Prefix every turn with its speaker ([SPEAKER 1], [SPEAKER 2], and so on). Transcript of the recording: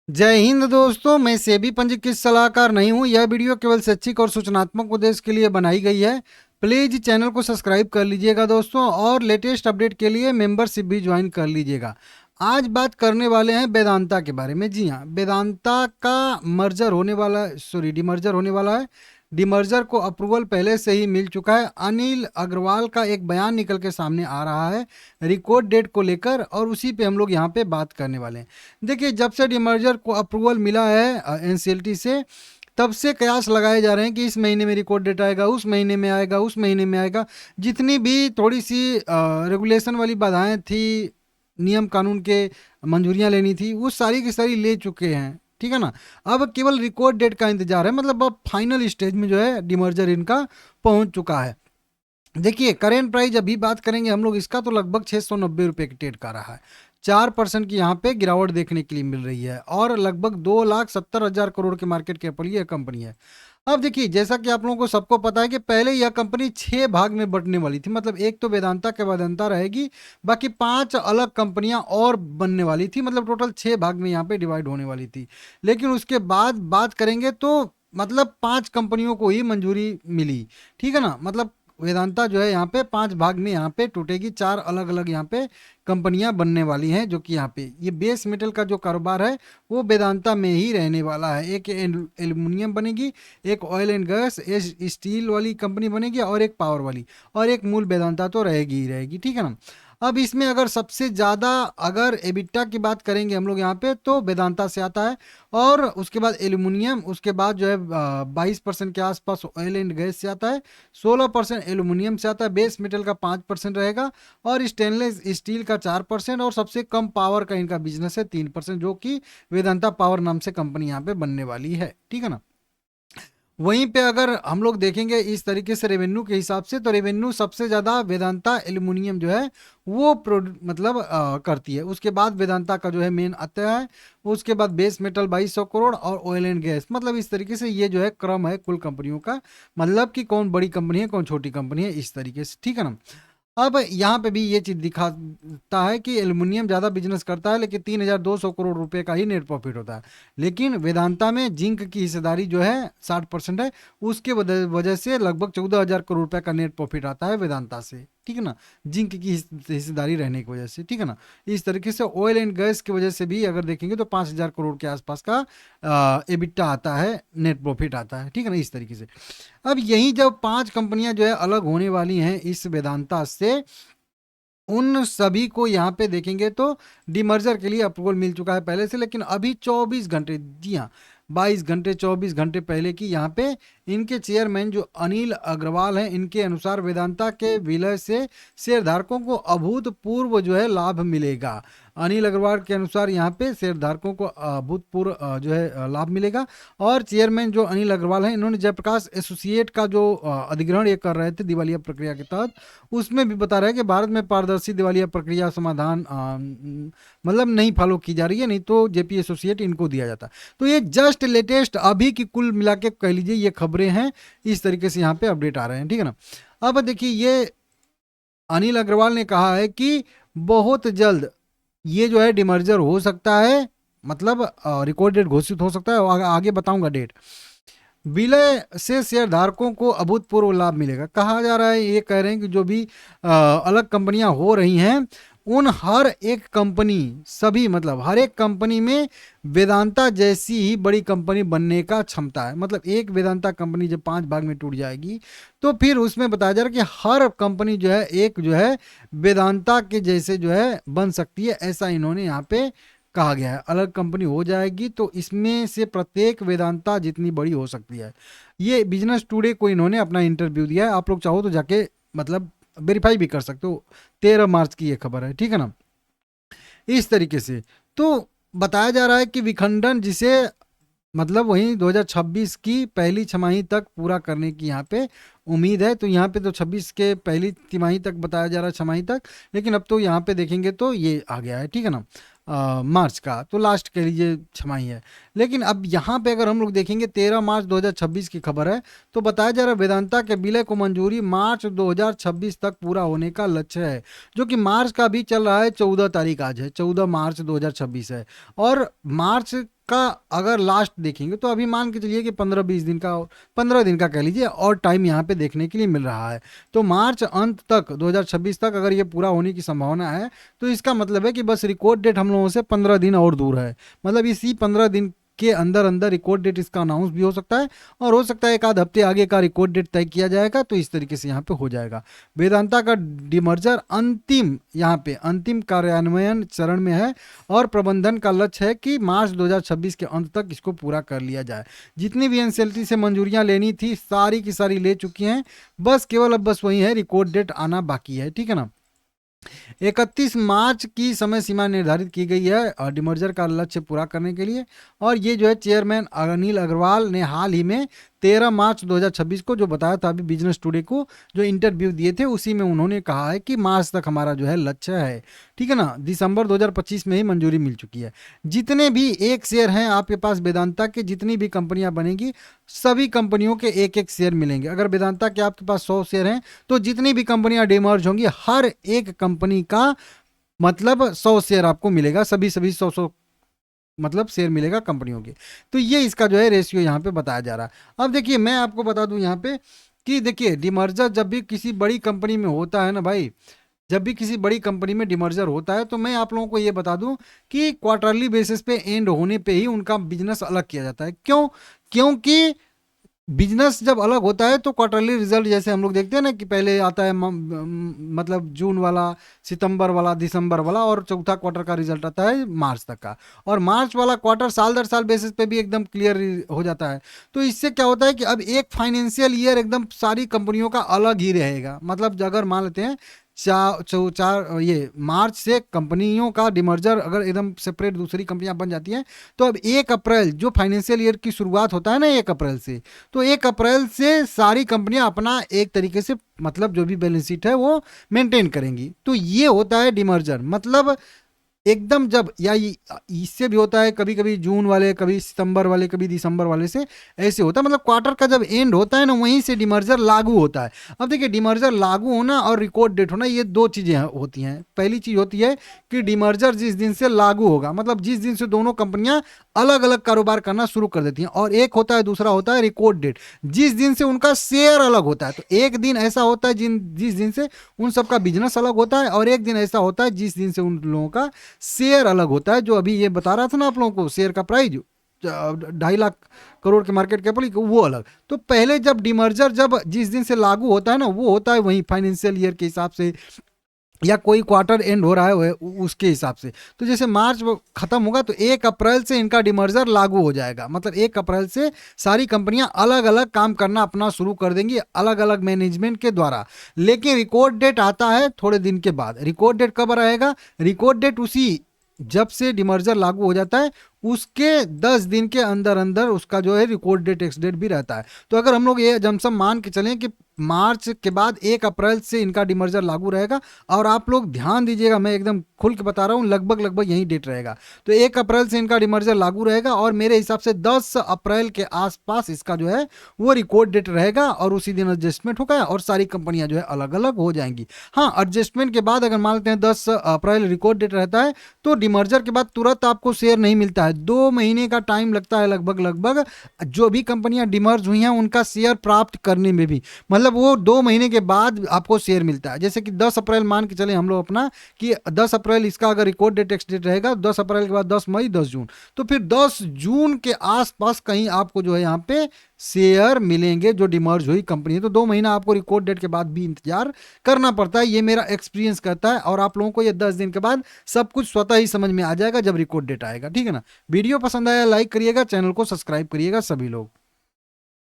[SPEAKER 1] जय हिंद दोस्तों, मैं सेबी पंजीकृत सलाहकार नहीं हूं। यह वीडियो केवल शैक्षिक और सूचनात्मक उद्देश्य के लिए बनाई गई है। प्लीज चैनल को सब्सक्राइब कर लीजिएगा दोस्तों, और लेटेस्ट अपडेट के लिए मेंबरशिप भी ज्वाइन कर लीजिएगा। आज बात करने वाले हैं वेदांता के बारे में। जी हाँ, वेदांता का मर्जर होने वाला, सॉरी डिमर्जर होने वाला है। डिमर्जर को अप्रूवल पहले से ही मिल चुका है। अनिल अग्रवाल का एक बयान निकल के सामने आ रहा है रिकॉर्ड डेट को लेकर, और उसी पे हम लोग यहाँ पे बात करने वाले हैं। देखिए, जब से डिमर्जर को अप्रूवल मिला है एनसीएलटी से, तब से कयास लगाए जा रहे हैं कि इस महीने में रिकॉर्ड डेट आएगा, उस महीने में आएगा, उस महीने में आएगा। जितनी भी थोड़ी सी रेगुलेशन वाली बाधाएं थी, नियम कानून के मंजूरियां लेनी थी, वो सारी की सारी ले चुके हैं। ठीक है ना। अब केवल रिकॉर्ड डेट का इंतजार है। मतलब अब फाइनल स्टेज में जो है डिमर्जर इनका पहुंच चुका है। देखिए, करेंट प्राइस अभी बात करेंगे हम लोग इसका, तो लगभग 690 रुपये की ट्रेड कर रहा है। 4% की यहाँ पे गिरावट देखने के लिए मिल रही है, और लगभग 2,70,000 करोड़ के मार्केट कैप वाली यह कंपनी है। अब देखिए, जैसा कि आप लोगों को सबको पता है कि पहले यह कंपनी 6 भाग में बंटने वाली थी। मतलब एक तो वेदांता के वेदांता रहेगी, बाकी 5 अलग कंपनियां और बनने वाली थी। मतलब टोटल 6 भाग में यहाँ पे डिवाइड होने वाली थी। लेकिन उसके बाद बात करेंगे तो मतलब 5 कंपनियों को ही मंजूरी मिली। ठीक है ना। मतलब वेदांता जो है यहाँ पे 5 भाग में यहाँ पे टूटेगी। 4 अलग अलग यहाँ पे कंपनियां बनने वाली हैं, जो कि यहाँ पे ये बेस मेटल का जो कारोबार है वो वेदांता में ही रहने वाला है। एक एल्युमिनियम बनेगी, एक ऑयल एंड गैस स्टील वाली कंपनी बनेगी, और एक पावर वाली, और एक मूल वेदांता तो रहेगी ही रहेगी। ठीक है ना। अब इसमें अगर सबसे ज़्यादा अगर एबिटा की बात करेंगे हम लोग यहाँ पे, तो वेदांता से आता है, और उसके बाद एल्युमिनियम, उसके बाद जो है 22% के आसपास ऑयल एंड गैस से आता है, 16% एल्युमिनियम से आता है, बेस मेटल का 5% रहेगा, और स्टेनलेस स्टील का 4%, और सबसे कम पावर का इनका बिजनेस है 3%, जो कि वेदांता पावर नाम से कंपनी यहाँ पे बनने वाली है। ठीक है ना। वहीं पे अगर हम लोग देखेंगे इस तरीके से रेवेन्यू के हिसाब से, तो रेवेन्यू सबसे ज़्यादा वेदांता एल्युमिनियम जो है वो मतलब करती है। उसके बाद वेदांता का जो है मेन आता है। उसके बाद बेस मेटल 2200 करोड़, और ऑयल एंड गैस। मतलब इस तरीके से ये जो है क्रम है कुल कंपनियों का। मतलब कि कौन बड़ी कंपनी है, कौन छोटी कंपनी है, इस तरीके से। ठीक है ना। अब यहाँ पे भी ये चीज दिखाता है कि एल्युमिनियम ज्यादा बिजनेस करता है, लेकिन 3,200 करोड़ रुपए का ही नेट प्रॉफिट होता है। लेकिन वेदांता में जिंक की हिस्सेदारी जो है 60% है। उसके वजह से लगभग 14,000 करोड़ रुपए का नेट प्रॉफिट आता है वेदांता से। ठीक है ना। जिंक की हिस्सेदारी रहने की वजह से। ठीक है ना। इस तरीके से ऑयल एंड गैस की वजह से भी अगर देखेंगे तो 5,000 करोड़ के आसपास का एबिटा आता है, नेट प्रॉफिट आता है। ठीक है ना। इस तरीके से अब यही जब 5 कंपनियां जो है अलग होने वाली हैं इस वेदांता से, उन सभी को यहाँ पे देखेंगे तो डिमर्जर के लिए अप्रूवल मिल चुका है पहले से। लेकिन अभी 24 घंटे, जी हाँ, 22 घंटे 24 घंटे पहले की यहाँ पे इनके चेयरमैन जो अनिल अग्रवाल हैं, इनके अनुसार वेदांता के विलय से शेयरधारकों को अभूतपूर्व जो है लाभ मिलेगा। अनिल अग्रवाल के अनुसार यहाँ पे शेयरधारकों को अभूतपूर्व जो है लाभ मिलेगा। और चेयरमैन जो अनिल अग्रवाल हैं, इन्होंने जयप्रकाश एसोसिएट का जो अधिग्रहण ये कर रहे थे दिवालिया प्रक्रिया के तहत, उसमें भी बता रहा है कि भारत में पारदर्शी दिवालिया प्रक्रिया समाधान मतलब नहीं फॉलो की जा रही है, नहीं तो जेपी एसोसिएट इनको दिया जाता। तो ये जस्ट लेटेस्ट अभी की कुल मिला के कह लीजिए ये खबरें हैं। इस तरीके से यहाँ पे अपडेट आ रहे हैं। ठीक है ना। अब देखिए, ये अनिल अग्रवाल ने कहा है कि बहुत जल्द ये जो है डिमर्जर हो सकता है। मतलब रिकॉर्ड डेट घोषित हो सकता है, और आगे बताऊंगा डेट। विलय से शेयरधारकों को अभूतपूर्व लाभ मिलेगा कहा जा रहा है। ये कह रहे हैं कि जो भी अलग कंपनियां हो रही हैं, उन हर एक कंपनी, सभी मतलब हर एक कंपनी में वेदांता जैसी ही बड़ी कंपनी बनने का क्षमता है। मतलब एक वेदांता कंपनी जब 5 भाग में टूट जाएगी, तो फिर उसमें बताया जा रहा है कि हर कंपनी जो है एक जो है वेदांता के जैसे जो है बन सकती है। ऐसा इन्होंने यहाँ पे कहा गया है। अलग कंपनी हो जाएगी तो इसमें से प्रत्येक वेदांता जितनी बड़ी हो सकती है। ये बिजनेस टुडे को इन्होंने अपना इंटरव्यू दिया है। आप लोग चाहो तो जाके मतलब वेरीफाई भी कर सकते हो। 13 मार्च की ये खबर है। ठीक है ना। इस तरीके से तो बताया जा रहा है कि विखंडन जिसे मतलब वहीं 2026 की पहली छमाही तक पूरा करने की यहाँ पे उम्मीद है। तो यहाँ पे तो 26 के पहली तिमाही तक बताया जा रहा है, छमाही तक। लेकिन अब तो यहाँ पे देखेंगे तो ये आ गया है। ठीक है ना। मार्च का तो लास्ट कह लीजिए छमाही है। लेकिन अब यहाँ पे अगर हम लोग देखेंगे 13 मार्च 2026 की खबर है, तो बताया जा रहा है वेदांता के विलय को मंजूरी मार्च 2026 तक पूरा होने का लक्ष्य है। जो कि मार्च का भी चल रहा है, 14 तारीख आज है, 14 मार्च 2026 है। और मार्च उसका अगर लास्ट देखेंगे तो अभी मान के चलिए कि 15 दिन का कह लीजिए और टाइम यहाँ पे देखने के लिए मिल रहा है। तो मार्च अंत तक 2026 तक अगर ये पूरा होने की संभावना है तो इसका मतलब है कि बस रिकॉर्ड डेट हम लोगों से 15 दिन और दूर है। मतलब इसी 15 दिन के अंदर अंदर रिकॉर्ड डेट इसका अनाउंस भी हो सकता है और हो सकता है एक आध हफ्ते आगे का रिकॉर्ड डेट तय किया जाएगा। तो इस तरीके से यहाँ पे हो जाएगा। वेदांता का डिमर्जर अंतिम यहाँ पे अंतिम कार्यान्वयन चरण में है और प्रबंधन का लक्ष्य है कि मार्च 2026 के अंत तक इसको पूरा कर लिया जाए। जितनी भी एनसीएलटी से मंजूरियां लेनी थी सारी की सारी ले चुकी हैं, बस केवल अब बस वही है रिकॉर्ड डेट आना बाकी है। ठीक है ना। 31 मार्च की समय सीमा निर्धारित की गई है डिमर्जर का लक्ष्य पूरा करने के लिए। और ये जो है चेयरमैन अनिल अग्रवाल ने हाल ही में 13 मार्च 2026 को जो बताया था अभी बिजनेस टुडे को जो इंटरव्यू दिए थे उसी में उन्होंने कहा है कि मार्च तक हमारा जो है लक्ष्य है। ठीक है ना। दिसंबर 2025 में ही मंजूरी मिल चुकी है। जितने भी एक शेयर हैं आपके पास वेदांता के, जितनी भी कंपनियां बनेगी सभी कंपनियों के एक एक शेयर मिलेंगे। अगर वेदांता के आपके पास 100 शेयर हैं तो जितनी भी कंपनियां डिमर्ज होंगी हर एक कंपनी का मतलब 100 शेयर आपको मिलेगा। सभी 100 मतलब शेयर मिलेगा कंपनियों के। तो ये इसका जो है रेशियो यहाँ पे बताया जा रहा है। अब देखिए मैं आपको बता दूं यहाँ पे कि देखिए डिमर्जर जब भी किसी बड़ी कंपनी में होता है ना भाई, जब भी किसी बड़ी कंपनी में डिमर्जर होता है तो मैं आप लोगों को ये बता दूं कि क्वार्टरली बेसिस पे एंड होने पे ही उनका बिजनेस अलग किया जाता है। क्यों? क्योंकि बिजनेस जब अलग होता है तो क्वार्टरली रिजल्ट जैसे हम लोग देखते हैं ना कि पहले आता है मतलब जून वाला, सितंबर वाला, दिसंबर वाला और चौथा क्वार्टर का रिजल्ट आता है मार्च तक का। और मार्च वाला क्वार्टर साल दर साल बेसिस पे भी एकदम क्लियर हो जाता है। तो इससे क्या होता है कि अब एक फाइनेंशियल ईयर एकदम सारी कंपनियों का अलग ही रहेगा। मतलब अगर मान लेते हैं चार ये मार्च से कंपनियों का डिमर्जर अगर एकदम सेपरेट दूसरी कंपनियां बन जाती हैं तो अब 1 अप्रैल जो फाइनेंशियल ईयर की शुरुआत होता है ना 1 अप्रैल से, तो 1 अप्रैल से सारी कंपनियां अपना एक तरीके से मतलब जो भी बैलेंस शीट है वो मेंटेन करेंगी। तो ये होता है डिमर्जर। मतलब एकदम जब या इससे भी होता है कभी कभी जून वाले, कभी सितंबर वाले, कभी दिसंबर वाले से ऐसे होता है। मतलब क्वार्टर का जब एंड होता है ना वहीं से डिमर्जर लागू होता है। अब देखिए डिमर्जर लागू होना और रिकॉर्ड डेट होना ये दो चीज़ें होती हैं। पहली चीज़ होती है कि डिमर्जर जिस दिन से लागू होगा मतलब जिस दिन से दोनों कंपनियां अलग अलग कारोबार करना शुरू कर देती हैं। और एक होता है दूसरा होता है रिकॉर्ड डेट, जिस दिन से उनका शेयर अलग होता है। तो एक दिन ऐसा होता है जिस दिन से उन सबका बिजनेस अलग होता है और एक दिन ऐसा होता है जिस दिन से उन लोगों का शेयर अलग होता है। जो अभी ये बता रहा था ना आप लोगों को शेयर का प्राइस 2.5 लाख करोड़ के मार्केट कैपिटल वो अलग। तो पहले जब डिमर्जर जब जिस दिन से लागू होता है ना वो होता है वही फाइनेंशियल ईयर के हिसाब से या कोई क्वार्टर एंड हो रहा है उसके हिसाब से। तो जैसे मार्च खत्म होगा तो 1 अप्रैल से इनका डिमर्जर लागू हो जाएगा। मतलब 1 अप्रैल से सारी कंपनियां अलग अलग काम करना अपना शुरू कर देंगी अलग अलग मैनेजमेंट के द्वारा। लेकिन रिकॉर्ड डेट आता है थोड़े दिन के बाद। रिकॉर्ड डेट कब रहेगा? रिकॉर्ड डेट उसी जब से डिमर्जर लागू हो जाता है उसके 10 दिन के अंदर अंदर उसका जो है रिकॉर्ड डेट एक्स डेट भी रहता है। तो अगर हम लोग ये जमसम मान के चलें कि मार्च के बाद 1 अप्रैल से इनका डिमर्जर लागू रहेगा और आप लोग ध्यान दीजिएगा मैं एकदम खुल के बता रहा हूँ लगभग यही डेट रहेगा। तो 1 अप्रैल से इनका डिमर्जर लागू रहेगा और मेरे हिसाब से 10 अप्रैल के आसपास इसका जो है वो रिकॉर्ड डेट रहेगा और उसी दिन एडजस्टमेंट होगा और सारी कंपनियां जो है अलग अलग हो जाएंगी। हाँ एडजस्टमेंट के बाद अगर मान लेते हैं 10 अप्रैल रिकॉर्ड डेट रहता है तो डिमर्जर के बाद तुरंत आपको शेयर नहीं मिलता है। 2 महीने का टाइम लगता है लगभग जो भी कंपनियां डिमर्ज हुई हैं उनका शेयर प्राप्त करने में भी। मतलब वो 2 महीने के बाद आपको शेयर मिलता है। जैसे कि 10 अप्रैल मान के चले हम लोग अपना कि 10 अप्रैल इसका अगर रिकॉर्ड डेट एक्स डेट रहेगा 10 अप्रैल के बाद 10 मई 10 जून तो फिर 10 जून के आसपास कहीं आपको जो है यहाँ पे शेयर मिलेंगे जो डिमर्ज हुई कंपनी है। तो 2 महीना आपको रिकॉर्ड डेट के बाद भी इंतजार करना पड़ता है। ये मेरा एक्सपीरियंस करता है और आप लोगों को ये 10 दिन के बाद सब कुछ स्वतः ही समझ में आ जाएगा जब रिकॉर्ड डेट आएगा। ठीक है ना। वीडियो पसंद आया लाइक करिएगा, चैनल को सब्सक्राइब करिएगा सभी लोग।